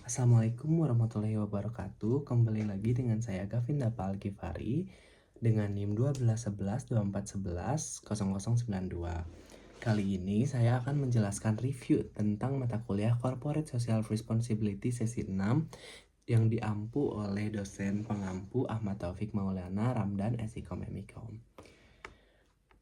Assalamualaikum warahmatullahi wabarakatuh. Kembali lagi dengan saya Gavin Dapa Al-Ghifari dengan NIM 121124110092. Kali ini saya akan menjelaskan review tentang mata kuliah Corporate Social Responsibility sesi 6 yang diampu oleh dosen pengampu Ahmad Taufik Maulana Ramdan Esikom Emikom.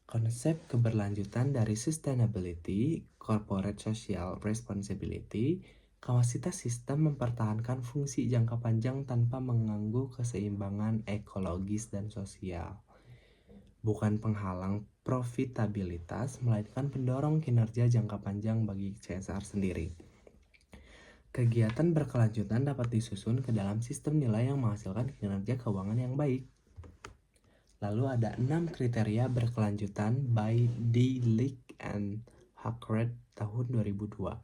Konsep keberlanjutan dari sustainability, corporate social responsibility, kapasitas sistem mempertahankan fungsi jangka panjang tanpa mengganggu keseimbangan ekologis dan sosial. Bukan penghalang profitabilitas, melainkan pendorong kinerja jangka panjang bagi CSR sendiri. Kegiatan berkelanjutan dapat disusun ke dalam sistem nilai yang menghasilkan kinerja keuangan yang baik. Lalu ada 6 kriteria berkelanjutan by Delic and Hackett tahun 2002.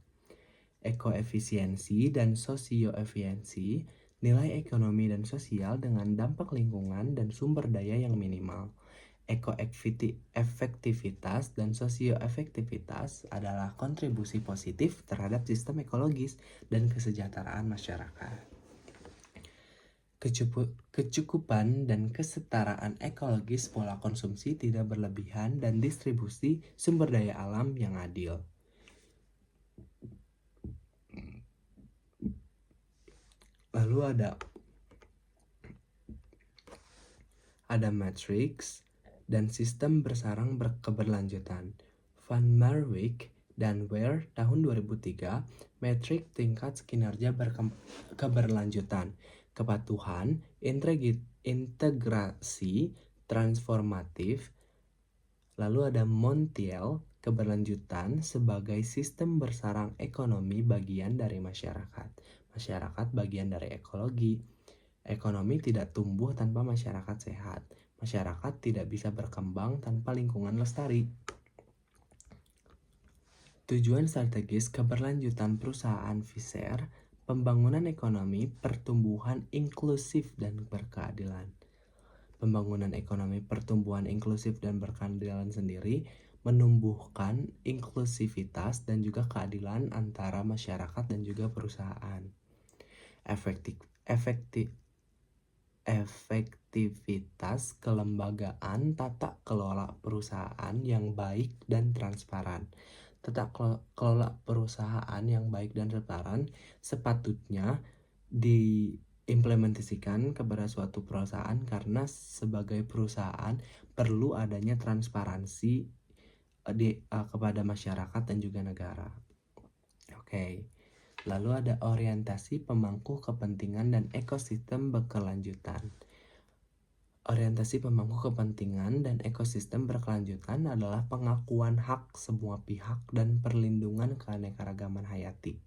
Ekoefisiensi dan sosioefisiensi, nilai ekonomi dan sosial dengan dampak lingkungan dan sumber daya yang minimal. Ekoefektivitas dan sosioefektivitas adalah kontribusi positif terhadap sistem ekologis dan kesejahteraan masyarakat. Kecukupan dan kesetaraan ekologis pola konsumsi tidak berlebihan dan distribusi sumber daya alam yang adil. Lalu ada matriks dan sistem bersarang keberlanjutan. Van Marwijk dan Ware tahun 2003, metrik tingkat kinerja keberlanjutan, kepatuhan, integrasi, transformatif. Lalu ada Montiel, keberlanjutan sebagai sistem bersarang ekonomi bagian dari masyarakat. Masyarakat bagian dari ekologi. Ekonomi tidak tumbuh tanpa masyarakat sehat. Masyarakat tidak bisa berkembang tanpa lingkungan lestari. Tujuan strategis keberlanjutan perusahaan Pfizer, pembangunan ekonomi, pertumbuhan inklusif dan berkeadilan. Pembangunan ekonomi, pertumbuhan inklusif dan berkeadilan sendiri menumbuhkan inklusivitas dan juga keadilan antara masyarakat dan juga perusahaan. Efektivitas kelembagaan tata kelola perusahaan yang baik dan transparan. Tata kelola perusahaan yang baik dan transparan sepatutnya diimplementasikan kepada suatu perusahaan karena sebagai perusahaan perlu adanya transparansi kepada masyarakat dan juga negara. Oke. Lalu ada orientasi pemangku kepentingan dan ekosistem berkelanjutan. Orientasi pemangku kepentingan dan ekosistem berkelanjutan adalah pengakuan hak semua pihak dan perlindungan keanekaragaman hayati.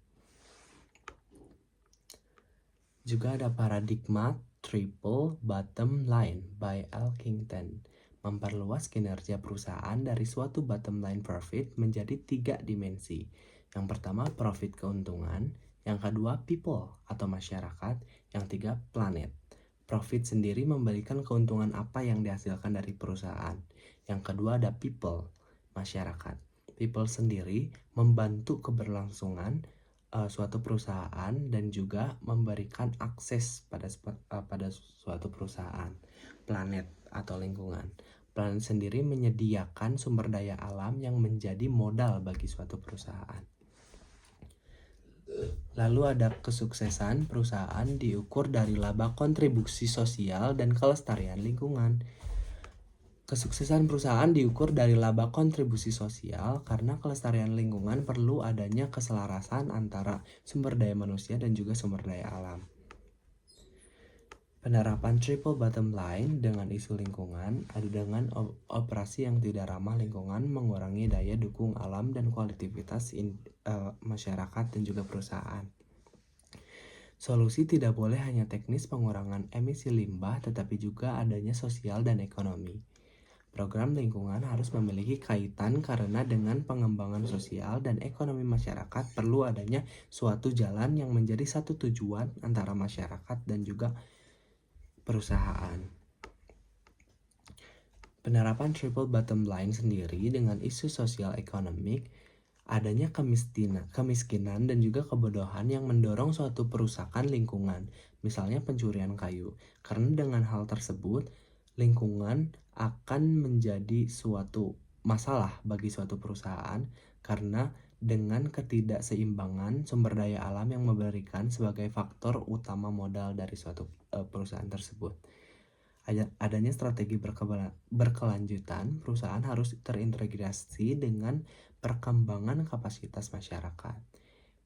Juga ada paradigma triple bottom line by Elkington, memperluas kinerja perusahaan dari suatu bottom line profit menjadi 3 dimensi. Yang pertama profit keuntungan, yang kedua people atau masyarakat, yang tiga planet. Profit sendiri memberikan keuntungan apa yang dihasilkan dari perusahaan. Yang kedua ada people, masyarakat. People sendiri membantu keberlangsungan suatu perusahaan dan juga memberikan akses pada suatu perusahaan. Planet atau lingkungan. Planet sendiri menyediakan sumber daya alam yang menjadi modal bagi suatu perusahaan. Lalu ada kesuksesan perusahaan diukur dari laba kontribusi sosial dan kelestarian lingkungan. Kesuksesan perusahaan diukur dari laba kontribusi sosial karena kelestarian lingkungan perlu adanya keselarasan antara sumber daya manusia dan juga sumber daya alam. Penerapan triple bottom line dengan isu lingkungan ada dengan operasi yang tidak ramah lingkungan, mengurangi daya dukung alam dan kualitas masyarakat dan juga perusahaan. Solusi tidak boleh hanya teknis pengurangan emisi limbah, tetapi juga adanya sosial dan ekonomi. Program lingkungan harus memiliki kaitan karena dengan pengembangan sosial dan ekonomi masyarakat perlu adanya suatu jalan yang menjadi satu tujuan antara masyarakat dan juga perusahaan. Penerapan triple bottom line sendiri dengan isu sosial ekonomik Adanya kemiskinan dan juga kebodohan yang mendorong suatu perusakan lingkungan, misalnya pencurian kayu. Karena dengan hal tersebut, lingkungan akan menjadi suatu masalah bagi suatu perusahaan karena dengan ketidakseimbangan sumber daya alam yang memberikan sebagai faktor utama modal dari suatu perusahaan tersebut. Adanya strategi berkelanjutan, perusahaan harus terintegrasi dengan perkembangan kapasitas masyarakat.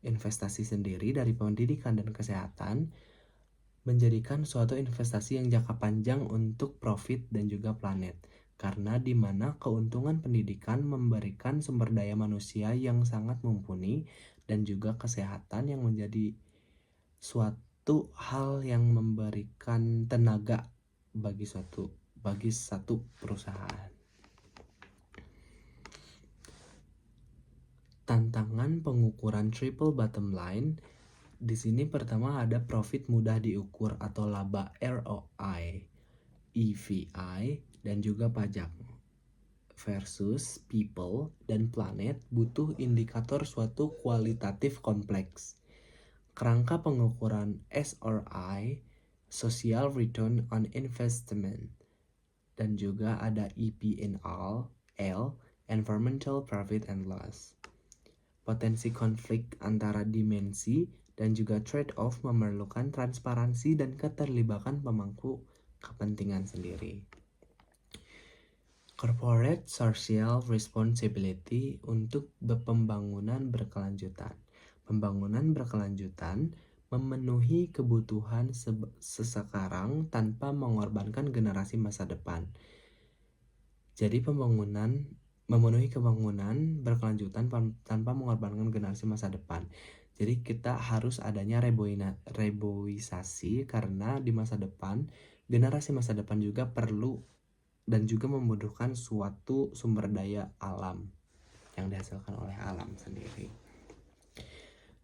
Investasi sendiri dari pendidikan dan kesehatan menjadikan suatu investasi yang jangka panjang untuk profit dan juga planet. Karena di mana keuntungan pendidikan memberikan sumber daya manusia yang sangat mumpuni dan juga kesehatan yang menjadi suatu hal yang memberikan tenaga bagi satu perusahaan. Tantangan pengukuran triple bottom line. Di sini pertama ada profit mudah diukur atau laba ROI, EVI, dan juga pajak. Versus people dan planet butuh indikator suatu kualitatif kompleks. Kerangka pengukuran SRI, Social Return on Investment, dan juga ada EPNL, Environmental Profit and Loss. Potensi konflik antara dimensi dan juga trade-off memerlukan transparansi dan keterlibatan pemangku kepentingan sendiri. Corporate Social Responsibility untuk pembangunan berkelanjutan. Pembangunan berkelanjutan memenuhi kebutuhan sesekarang tanpa mengorbankan generasi masa depan. Jadi memenuhi pembangunan berkelanjutan tanpa mengorbankan generasi masa depan. Jadi kita harus adanya reboisasi karena di masa depan, generasi masa depan juga perlu dan juga membutuhkan suatu sumber daya alam yang dihasilkan oleh alam sendiri.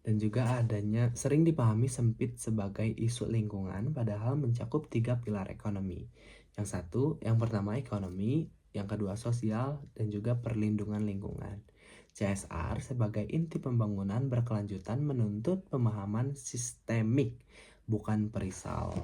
Dan juga adanya sering dipahami sempit sebagai isu lingkungan padahal mencakup 3 pilar ekonomi. Yang pertama ekonomi, yang kedua sosial, dan juga perlindungan lingkungan. CSR sebagai inti pembangunan berkelanjutan menuntut pemahaman sistemik, bukan perisal.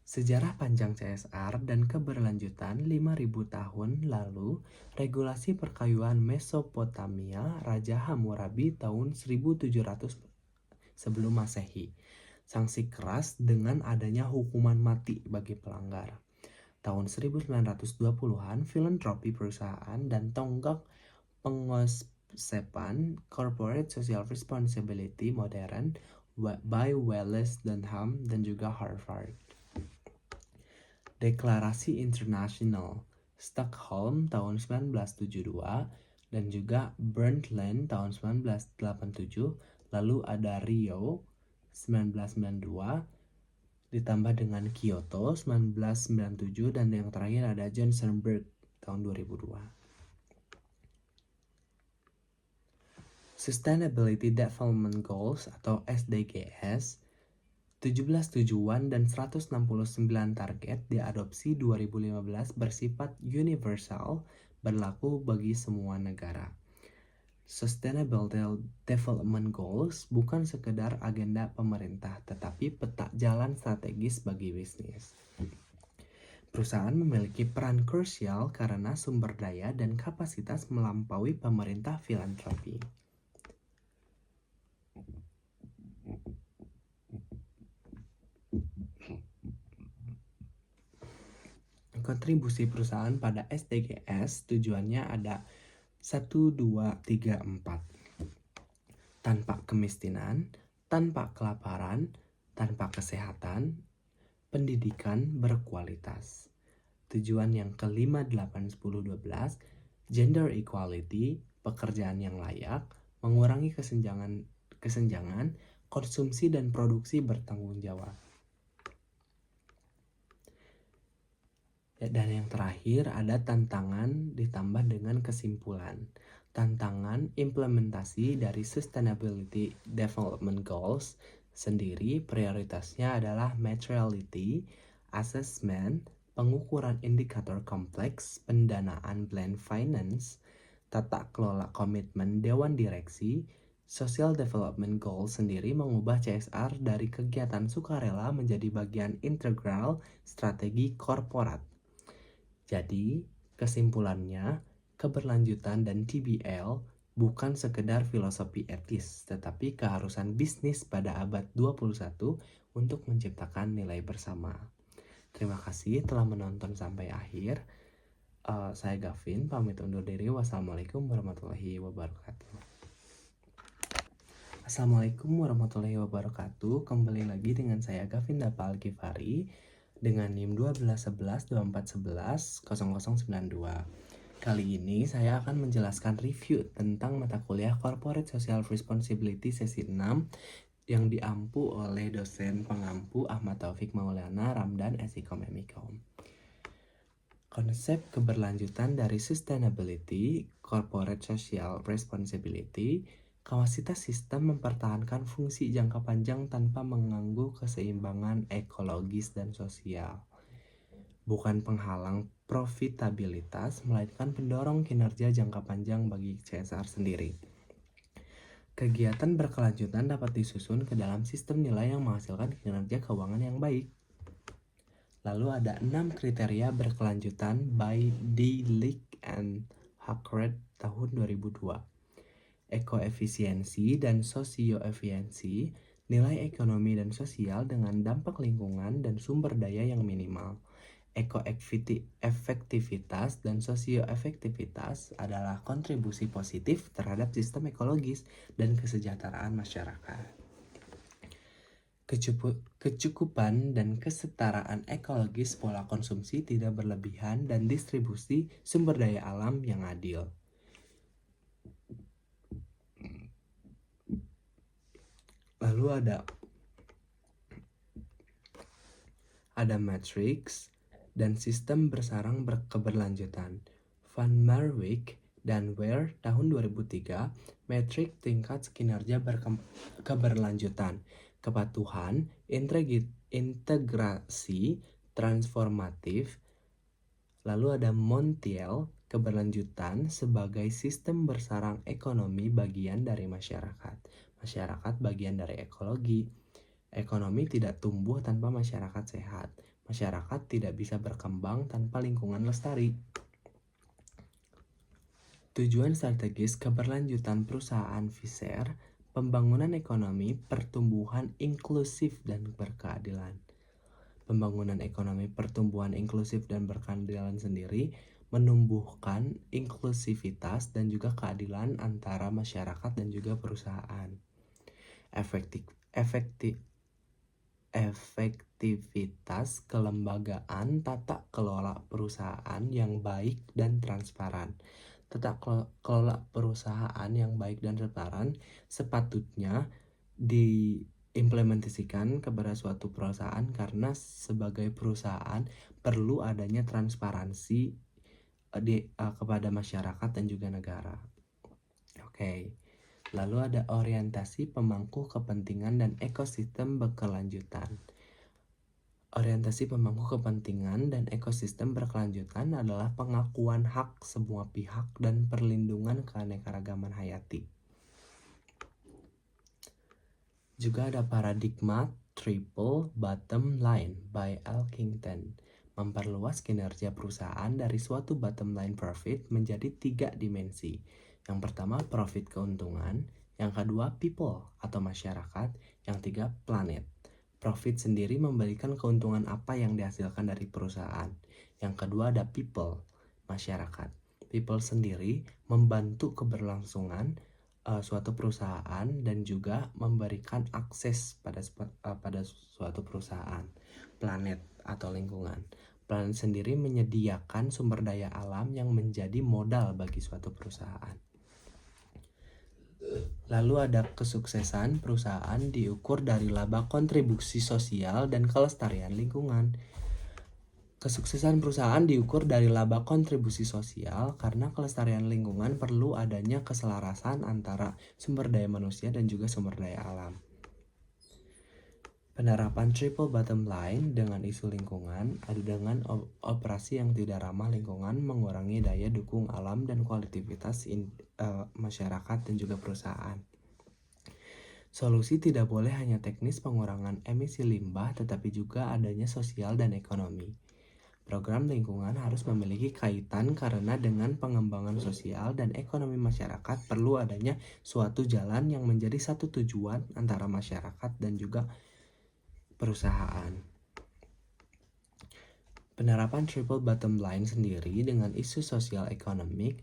Sejarah panjang CSR dan keberlanjutan 5.000 tahun lalu, regulasi perkayuan Mesopotamia, Raja Hammurabi tahun 1700 sebelum Masehi. Sanksi keras dengan adanya hukuman mati bagi pelanggar. Tahun 1920-an, filantropi perusahaan dan tonggak pengosepan Corporate Social Responsibility modern by Wallace Dunham dan juga Harvard. Deklarasi Internasional Stockholm tahun 1972 dan juga Brundtland tahun 1987, lalu ada Rio 1992 ditambah dengan Kyoto 1997 dan yang terakhir ada Johannesburg tahun 2002. Sustainability Development Goals atau SDGs, 17 tujuan dan 169 target diadopsi 2015 bersifat universal, berlaku bagi semua negara. Sustainable Development Goals bukan sekedar agenda pemerintah, tetapi peta jalan strategis bagi bisnis. Perusahaan memiliki peran krusial karena sumber daya dan kapasitas melampaui pemerintah filantropi. Kontribusi perusahaan pada SDGs tujuannya ada 1, 2, 3, 4. Tanpa kemiskinan, tanpa kelaparan, tanpa kesehatan, pendidikan berkualitas. Tujuan yang kelima, 8, 10, 12, gender equality, pekerjaan yang layak, mengurangi kesenjangan, konsumsi dan produksi bertanggung jawab. Dan yang terakhir ada tantangan ditambah dengan kesimpulan. Tantangan implementasi dari Sustainability Development Goals sendiri prioritasnya adalah materiality, assessment, pengukuran indikator kompleks, pendanaan blend finance, tata kelola komitmen dewan direksi, social development goal sendiri mengubah CSR dari kegiatan sukarela menjadi bagian integral strategi korporat. Jadi, kesimpulannya, keberlanjutan dan TBL bukan sekedar filosofi etis, tetapi keharusan bisnis pada abad 21 untuk menciptakan nilai bersama. Terima kasih telah menonton sampai akhir. Saya Gavin, pamit undur diri. Wassalamualaikum warahmatullahi wabarakatuh. Assalamualaikum warahmatullahi wabarakatuh. Kembali lagi dengan saya Gavin Dapa Al-Ghifari dengan NIM 121124110092. Kali ini saya akan menjelaskan review tentang mata kuliah Corporate Social Responsibility sesi 6 yang diampu oleh dosen pengampu Ahmad Taufik Maulana Ramdan Esikom Emikom. Konsep keberlanjutan dari sustainability, corporate social responsibility, kapasitas sistem mempertahankan fungsi jangka panjang tanpa mengganggu keseimbangan ekologis dan sosial. Bukan penghalang profitabilitas, melainkan pendorong kinerja jangka panjang bagi CSR sendiri. Kegiatan berkelanjutan dapat disusun ke dalam sistem nilai yang menghasilkan kinerja keuangan yang baik. Lalu ada 6 kriteria berkelanjutan by Delic and Hackett tahun 2002. Ekoefisiensi dan sosioefisiensi, nilai ekonomi dan sosial dengan dampak lingkungan dan sumber daya yang minimal. Ekoefektivitas dan sosioefektivitas adalah kontribusi positif terhadap sistem ekologis dan kesejahteraan masyarakat. Kecukupan dan kesetaraan ekologis, pola konsumsi tidak berlebihan, dan distribusi sumber daya alam yang adil. Lalu ada matrix dan sistem bersarang keberlanjutan. Van Marwijk dan Ware tahun 2003, metrik tingkat kinerja keberlanjutan, kepatuhan, integrasi, transformatif. Lalu ada Montiel, keberlanjutan sebagai sistem bersarang ekonomi bagian dari masyarakat. Masyarakat bagian dari ekologi. Ekonomi tidak tumbuh tanpa masyarakat sehat. Masyarakat tidak bisa berkembang tanpa lingkungan lestari. Tujuan strategis keberlanjutan perusahaan Visser, pembangunan ekonomi, pertumbuhan inklusif dan berkeadilan. Pembangunan ekonomi, pertumbuhan inklusif dan berkeadilan sendiri menumbuhkan inklusivitas dan juga keadilan antara masyarakat dan juga perusahaan. Efektivitas kelembagaan tata kelola perusahaan yang baik dan transparan. Tata kelola perusahaan yang baik dan transparan sepatutnya diimplementasikan kepada suatu perusahaan karena sebagai perusahaan perlu adanya transparansi kepada masyarakat dan juga negara. Oke. Lalu ada orientasi pemangku kepentingan dan ekosistem berkelanjutan. Orientasi pemangku kepentingan dan ekosistem berkelanjutan adalah pengakuan hak semua pihak dan perlindungan keanekaragaman hayati. Juga ada paradigma triple bottom line by Elkington, memperluas kinerja perusahaan dari suatu bottom line profit menjadi 3 dimensi. Yang pertama profit keuntungan, yang kedua people atau masyarakat, yang tiga planet. Profit sendiri memberikan keuntungan apa yang dihasilkan dari perusahaan. Yang kedua ada people, masyarakat. People sendiri membantu keberlangsungan suatu perusahaan dan juga memberikan akses pada suatu perusahaan. Planet atau lingkungan. Planet sendiri menyediakan sumber daya alam yang menjadi modal bagi suatu perusahaan. Lalu ada kesuksesan perusahaan diukur dari laba kontribusi sosial dan kelestarian lingkungan. Kesuksesan perusahaan diukur dari laba kontribusi sosial karena kelestarian lingkungan perlu adanya keselarasan antara sumber daya manusia dan juga sumber daya alam. Penerapan triple bottom line dengan isu lingkungan ada dengan operasi yang tidak ramah lingkungan, mengurangi daya dukung alam dan kualitas masyarakat dan juga perusahaan. Solusi tidak boleh hanya teknis pengurangan emisi limbah, tetapi juga adanya sosial dan ekonomi. Program lingkungan harus memiliki kaitan karena dengan pengembangan sosial dan ekonomi masyarakat perlu adanya suatu jalan yang menjadi satu tujuan antara masyarakat dan juga perusahaan. Penerapan triple bottom line sendiri dengan isu sosial ekonomik,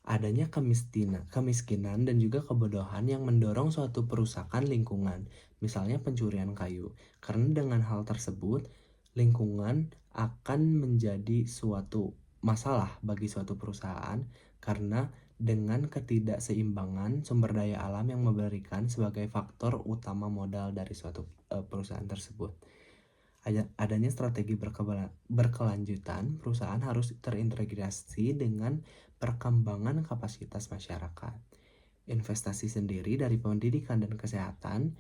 adanya kemiskinan dan juga kebodohan yang mendorong suatu perusakan lingkungan, misalnya pencurian kayu. Karena dengan hal tersebut, lingkungan akan menjadi suatu masalah bagi suatu perusahaan karena dengan ketidakseimbangan sumber daya alam yang memberikan sebagai faktor utama modal dari suatu perusahaan tersebut. Adanya strategi berkelanjutan, perusahaan harus terintegrasi dengan perkembangan kapasitas masyarakat. Investasi sendiri dari pendidikan dan kesehatan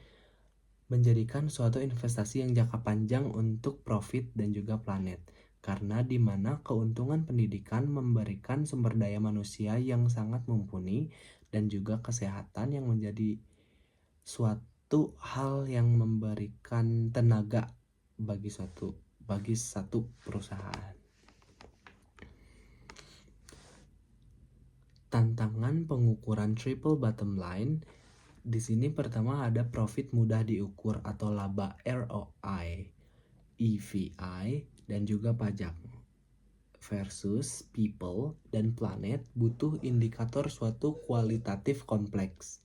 menjadikan suatu investasi yang jangka panjang untuk profit dan juga planet. Karena di mana keuntungan pendidikan memberikan sumber daya manusia yang sangat mumpuni dan juga kesehatan yang menjadi suatu hal yang memberikan tenaga bagi satu perusahaan. Tantangan pengukuran triple bottom line di sini pertama ada profit mudah diukur atau laba ROI, EVI dan juga pajak versus people dan planet butuh indikator suatu kualitatif kompleks.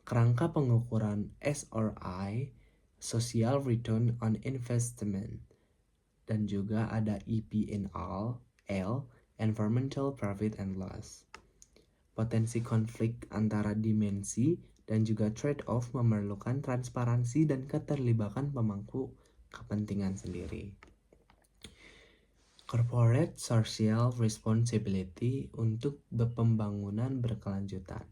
Kerangka pengukuran SRI, Social Return on Investment, dan juga ada EPNL, Environmental Profit and Loss. Potensi konflik antara dimensi dan juga trade-off memerlukan transparansi dan keterlibatan pemangku kepentingan sendiri. Corporate Social Responsibility untuk pembangunan berkelanjutan.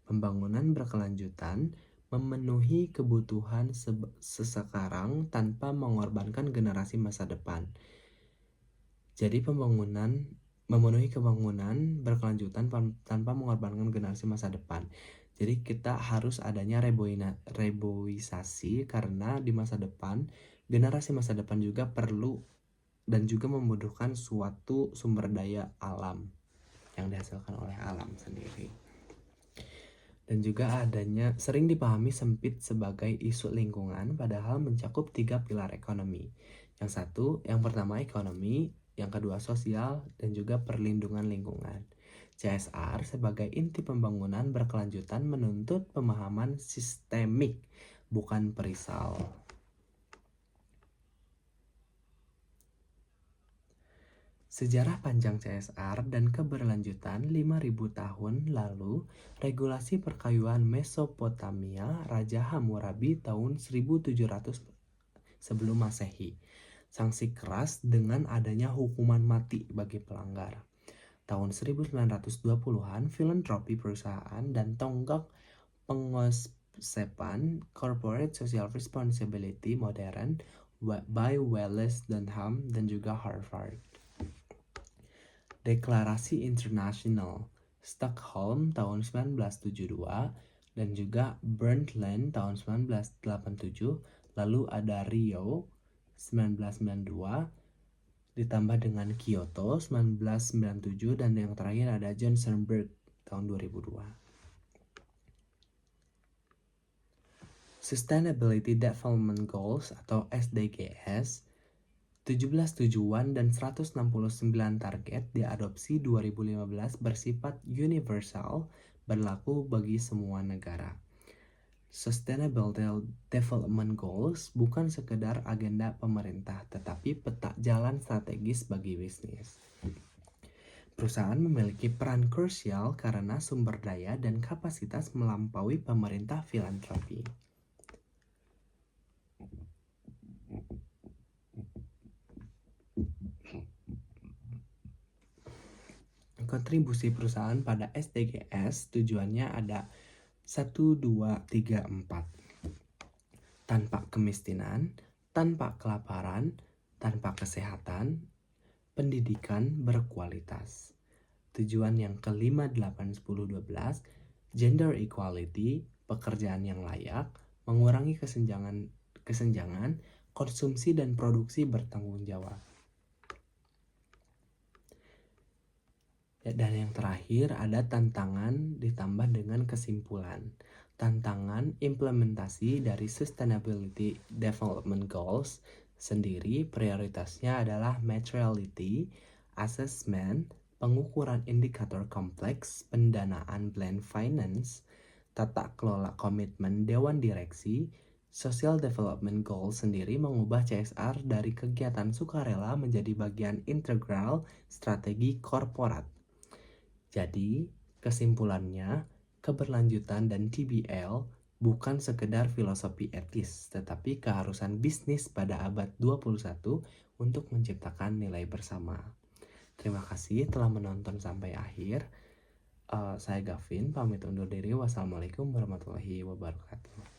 Pembangunan berkelanjutan memenuhi kebutuhan sesekarang tanpa mengorbankan generasi masa depan. Jadi memenuhi pembangunan berkelanjutan tanpa mengorbankan generasi masa depan. Jadi kita harus adanya reboisasi karena di masa depan, generasi masa depan juga perlu dan juga membutuhkan suatu sumber daya alam yang dihasilkan oleh alam sendiri. Dan juga adanya sering dipahami sempit sebagai isu lingkungan padahal mencakup 3 pilar ekonomi. Yang pertama ekonomi, yang kedua sosial, dan juga perlindungan lingkungan. CSR sebagai inti pembangunan berkelanjutan menuntut pemahaman sistemik, bukan perisal. Sejarah panjang CSR dan keberlanjutan 5.000 tahun lalu, regulasi perkayuan Mesopotamia, Raja Hammurabi tahun 1700 sebelum Masehi. Sanksi keras dengan adanya hukuman mati bagi pelanggar. Tahun 1920-an, filantropi perusahaan dan tonggak pengosepan Corporate Social Responsibility modern by Wallace Dunham dan juga Harvard. Deklarasi Internasional Stockholm tahun 1972 dan juga Brundtland tahun 1987, lalu ada Rio 1992 ditambah dengan Kyoto 1997 dan yang terakhir ada Johannesburg tahun 2002. Sustainability Development Goals atau SDGs, 17 tujuan dan 169 target diadopsi 2015 bersifat universal, berlaku bagi semua negara. Sustainable Development Goals bukan sekedar agenda pemerintah, tetapi peta jalan strategis bagi bisnis. Perusahaan memiliki peran krusial karena sumber daya dan kapasitas melampaui pemerintah filantropi. Kontribusi perusahaan pada SDGs tujuannya ada 1, 2, 3, 4. tanpa kemiskinan, tanpa kelaparan, tanpa kesehatan, pendidikan berkualitas. Tujuan yang kelima, 8, 10, 12, gender equality, pekerjaan yang layak, mengurangi kesenjangan, konsumsi dan produksi bertanggung jawab. Dan yang terakhir ada tantangan ditambah dengan kesimpulan. Tantangan implementasi dari Sustainability Development Goals sendiri prioritasnya adalah materiality, assessment, pengukuran indikator kompleks, pendanaan blend finance, tata kelola komitmen dewan direksi. Social Development Goals sendiri mengubah CSR dari kegiatan sukarela menjadi bagian integral strategi korporat. Jadi, kesimpulannya, keberlanjutan dan TBL bukan sekedar filosofi etis, tetapi keharusan bisnis pada abad 21 untuk menciptakan nilai bersama. Terima kasih telah menonton sampai akhir. Saya Gavin, pamit undur diri. Wassalamualaikum warahmatullahi wabarakatuh.